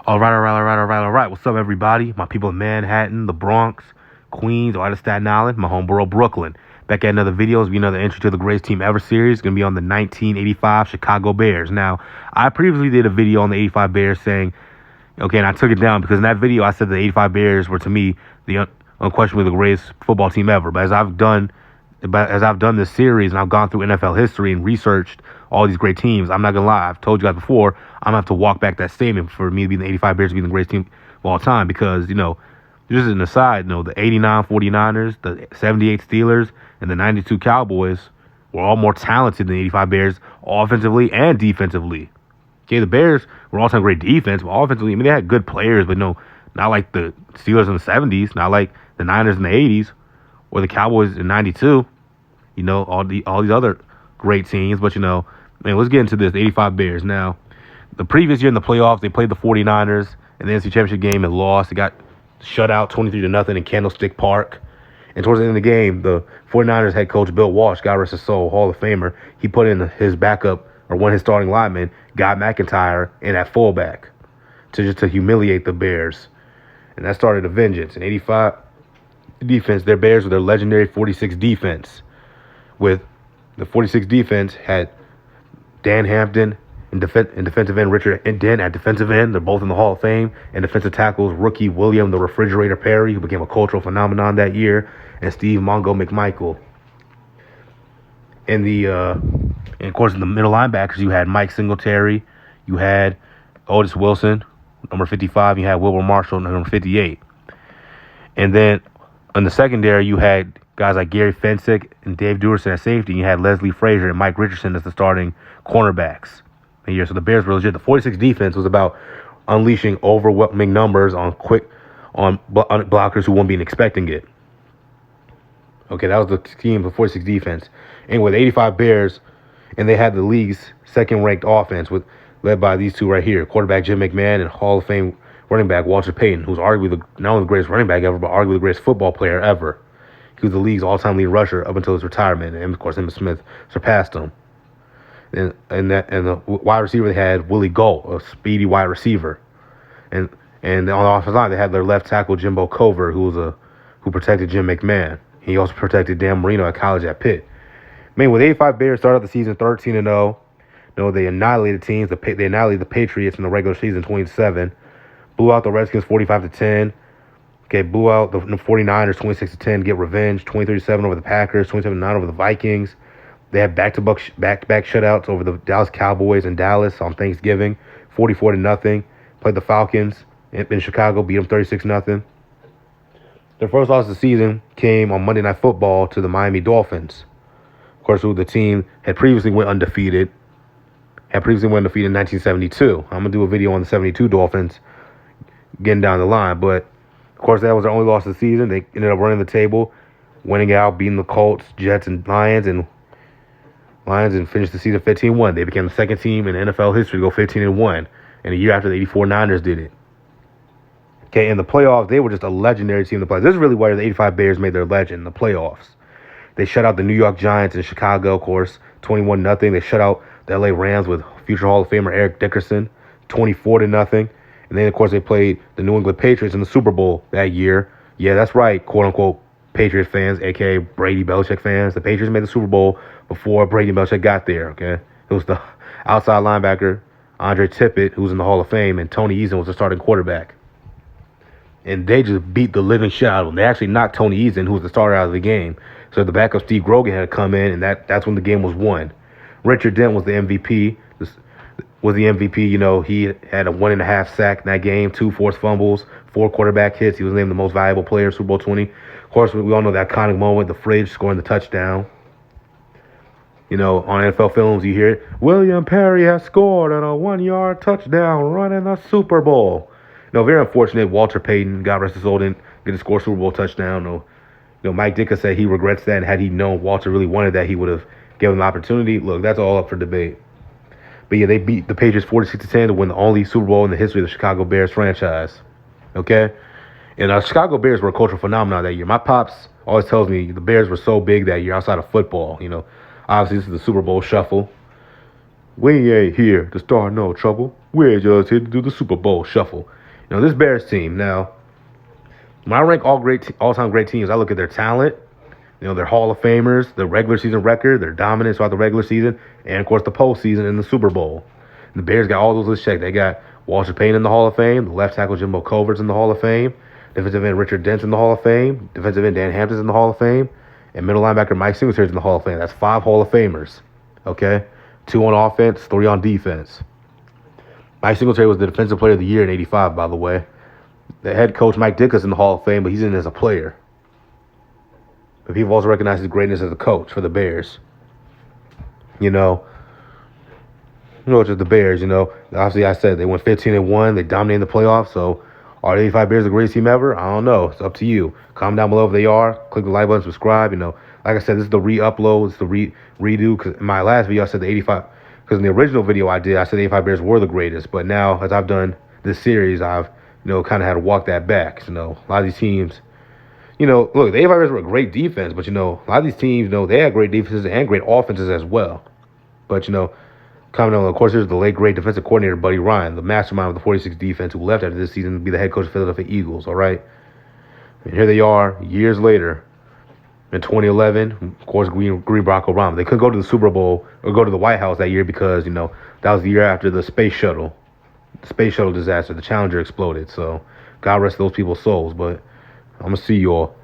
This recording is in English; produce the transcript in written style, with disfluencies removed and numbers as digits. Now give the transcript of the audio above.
All right. What's up, everybody? My people in Manhattan, the Bronx, Queens, all out of Staten Island, my homeborough, Brooklyn. Back at another video. It's be another entry to the greatest team ever series. It's going to be on the 1985 Chicago Bears. Now, I previously did a video on the 85 Bears saying, okay, and I took it down because in that video I said the 85 Bears were, to me, the unquestionably the greatest football team ever. But as I've done this series and I've gone through NFL history and researched all these great teams, I'm not going to lie. I've told you guys before, I'm going to have to walk back that statement for me to be the 85 Bears to be the greatest team of all time because, just as an aside, the 89 49ers, the 78 Steelers, and the 92 Cowboys were all more talented than the 85 Bears offensively and defensively. Okay, the Bears were all-time great defense, but offensively, they had good players, but no, not like the Steelers in the 70s, not like the Niners in the 80s, or the Cowboys in 92, all these other great teams. But, let's get into this, the 85 Bears. Now, the previous year in the playoffs, they played the 49ers in the NFC Championship game and lost. They got shut out 23-0 in Candlestick Park. And towards the end of the game, the 49ers head coach Bill Walsh, God rest his soul, Hall of Famer, he put in his backup, or one of his starting linemen, Guy McIntyre, in at fullback to humiliate the Bears. And that started a vengeance. In 85 defense, their Bears with their legendary 46 defense. With the 46 defense had Dan Hampton and defensive end Richard Dent at defensive end. They're both in the Hall of Fame. And defensive tackles rookie William the Refrigerator Perry, who became a cultural phenomenon that year, and Steve Mongo McMichael. And of course, in the middle linebackers, you had Mike Singletary, you had Otis Wilson, number 55, you had Wilbur Marshall, number 58. And then in the secondary, you had guys like Gary Fensick and Dave Duerson at safety. You had Leslie Frazier and Mike Richardson as the starting cornerbacks. Here, so the Bears were legit. The 46 defense was about unleashing overwhelming numbers on blockers who wouldn't be expecting it. Okay, that was the team, the 46 defense. Anyway, the 85 Bears, and they had the league's second-ranked offense, led by these two right here, quarterback Jim McMahon and Hall of Fame running back Walter Payton, who's arguably not only the greatest running back ever, but arguably the greatest football player ever. He was the league's all-time lead rusher up until his retirement, and of course, Emmitt Smith surpassed him. And the wide receiver, they had Willie Gault, a speedy wide receiver, and on the offensive line they had their left tackle Jimbo Cover, who protected Jim McMahon. He also protected Dan Marino at college at Pitt. Man, with 85 Bears started the season 13-0. They annihilated teams. They annihilated the Patriots in the regular season 27. Blew out the Redskins 45-10. Okay, blew out the 49ers 26-10. Get revenge 23-7 over the Packers, 27-9 over the Vikings. They had back-to-back shutouts over the Dallas Cowboys and Dallas on Thanksgiving, 44-0. Played the Falcons in Chicago, beat them 36-0. Their first loss of the season came on Monday Night Football to the Miami Dolphins. Of course, the team had previously went undefeated. In 1972. I'm gonna do a video on the 72 Dolphins getting down the line, but of course that was their only loss of the season. They ended up running the table, winning out, beating the Colts, Jets, and Lions, and finished the season 15-1. They became the second team in NFL history to go 15-1, and a year after the 84 Niners did it. Okay, in the playoffs, they were just a legendary team to play. This is really where the 85 Bears made their legend in the playoffs. They shut out the New York Giants in Chicago, of course, 21-0. They shut out the LA Rams with future Hall of Famer Eric Dickerson, 24-0. And then, of course, they played the New England Patriots in the Super Bowl that year. Yeah, that's right, quote-unquote, Patriots fans, a.k.a. Brady Belichick fans. The Patriots made the Super Bowl before Brady Belichick got there, okay? It was the outside linebacker, Andre Tippett, who was in the Hall of Fame, and Tony Eason was the starting quarterback. And they just beat the living shit out of them. They actually knocked Tony Eason, who was the starter, out of the game. So the backup Steve Grogan had to come in, and that's when the game was won. Richard Dent was the MVP. He had a 1.5 sack in that game, 2 forced fumbles, 4 quarterback hits. He was named the most valuable player, Super Bowl 20. Of course, we all know the iconic moment, the fridge scoring the touchdown. On NFL films, you hear it. William Perry has scored on a 1-yard touchdown run in the Super Bowl. Very unfortunate. Walter Payton, God rest his soul, didn't get to score a Super Bowl touchdown. Mike Ditka said he regrets that, and had he known Walter really wanted that, he would have given him the opportunity. Look, that's all up for debate. But yeah, they beat the Patriots 46-10 to win the only Super Bowl in the history of the Chicago Bears franchise. Okay? And the Chicago Bears were a cultural phenomenon that year. My pops always tells me the Bears were so big that year outside of football. Obviously, this is the Super Bowl shuffle. We ain't here to start no trouble. We're just here to do the Super Bowl shuffle. This Bears team. Now, when I rank all-time great teams, I look at their talent. Their Hall of Famers, their regular season record, their dominance throughout the regular season, and of course the postseason and the Super Bowl. And the Bears got all those lists checked. They got Walter Payton in the Hall of Fame, the left tackle Jimbo Covert's in the Hall of Fame, defensive end Richard Dent's in the Hall of Fame, defensive end Dan Hampton's in the Hall of Fame, and middle linebacker Mike Singletary's in the Hall of Fame. That's 5 Hall of Famers. Okay? 2 on offense, 3 on defense. Mike Singletary was the Defensive Player of the Year in '85, by the way. The head coach Mike Ditka's in the Hall of Fame, but he's in as a player. But people also recognize his greatness as a coach for the Bears. Just the Bears, Obviously, I said they went 15-1. They dominated the playoffs. So, are the '85 Bears the greatest team ever? I don't know. It's up to you. Comment down below if they are. Click the like button, subscribe. Like I said, this is the re-upload. It's the redo. Because in my last video, I said the '85. Because in the original video I did, I said the '85 Bears were the greatest. But now, as I've done this series, I've, kind of had to walk that back. A lot of these teams, look, the '85 Bears were a great defense. But, a lot of these teams, they had great defenses and great offenses as well. But, comment on, of course, there's the late great defensive coordinator, Buddy Ryan, the mastermind of the 46 defense who left after this season to be the head coach of the Philadelphia Eagles, all right? And here they are, years later, in 2011, of course, Green Barack Obama. They couldn't go to the Super Bowl or go to the White House that year because, that was the year after the space shuttle disaster. The Challenger exploded. So, God rest those people's souls. But I'm going to see you all.